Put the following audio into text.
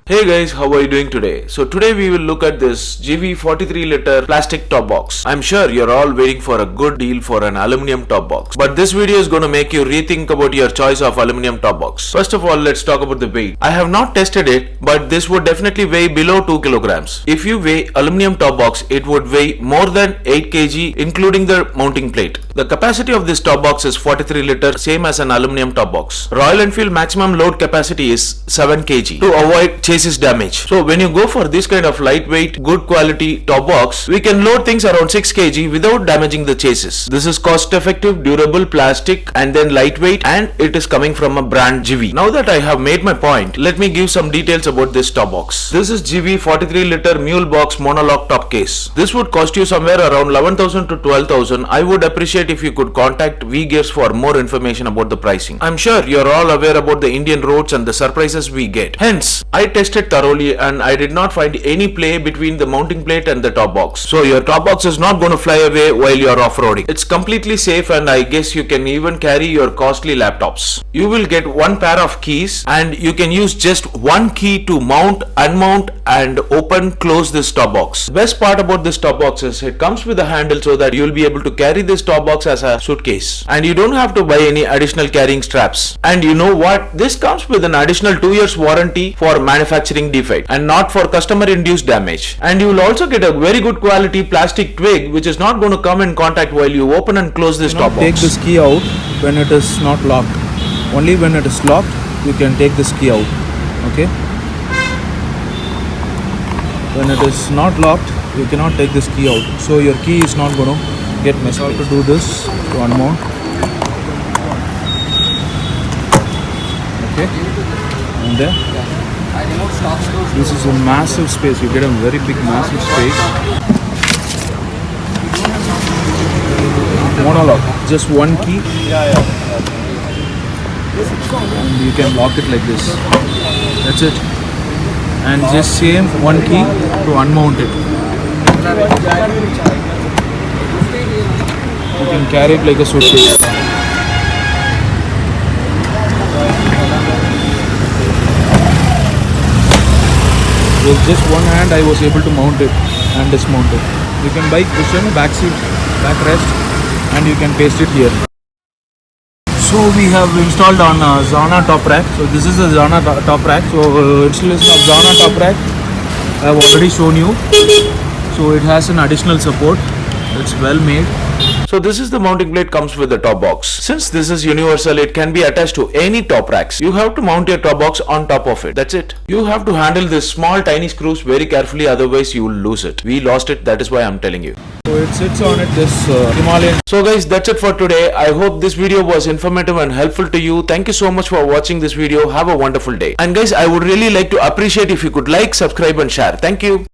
Hey guys, how are you doing today? So today we will look at this GV 43 liter plastic top box. I'm sure you're all waiting for a good deal for an aluminium top box. But this video is going to make you rethink about your choice of aluminium top box. First of all, let's talk about the weight. I have not tested it, but this would definitely weigh below 2 kilograms. If you weigh aluminium top box, it would weigh more than 8 kg including the mounting plate. The capacity of this top box is 43 liter, same as an aluminium top box. Royal Enfield maximum load capacity is 7 kg to avoid chassis damage. So when you go for this kind of lightweight, good quality top box, we can load things around 6 kg without damaging the chassis. This is cost effective, durable plastic and then lightweight, and it is coming from a brand GV. Now that I have made my point, let me give some details about this top box. This is GV 43 liter mule box monolock top case. This would cost you somewhere around 11,000 to 12,000. I would appreciate if you could contact V Gears for more information about the pricing. I'm sure you're all aware about the Indian roads and the surprises we get. Hence, I tested thoroughly and I did not find any play between the mounting plate and the top box. So your top box is not going to fly away while you're off-roading. It's completely safe, and I guess you can even carry your costly laptops. You will get one pair of keys and you can use just one key to mount, unmount and open, close this top box. The best part about this top box is it comes with a handle so that you'll be able to carry this top box as a suitcase, and you don't have to buy any additional carrying straps. And you know what? This comes with an additional 2 years warranty for manufacturing defect and not for customer induced damage. And you will also get a very good quality plastic twig which is not going to come in contact while you open and close this top box. Take this key out when it is not locked. Only when it is locked you can take this key out. Okay. When it is not locked, you cannot take this key out. So your key is not going to get messed up. To do this to unmount. Okay. And there. This is a massive space. You get a very big massive space. Monolock. Just one key. And you can lock it like this. That's it. And just same one key to unmount it. You can carry it like a suitcase. With just one hand I was able to mount it and dismount it. You can buy cushion, back seat, backrest, and you can paste it here. So we have installed on Zana top rack. So this is a Zana top rack. So installation of Zana top rack I have already shown you. So it has an additional support. It's well made. So this is the mounting plate comes with the top box. Since this is universal, it can be attached to any top racks. You have to mount your top box on top of it. That's it. You have to handle this small tiny screws very carefully, otherwise you will lose it. We lost it, that is why I'm telling you. So it sits on it, this Himalayan. So guys, that's it for today. I hope this video was informative and helpful to you. Thank you so much for watching this video. Have a wonderful day. And guys, I would really like to appreciate if you could like, subscribe and share. Thank you.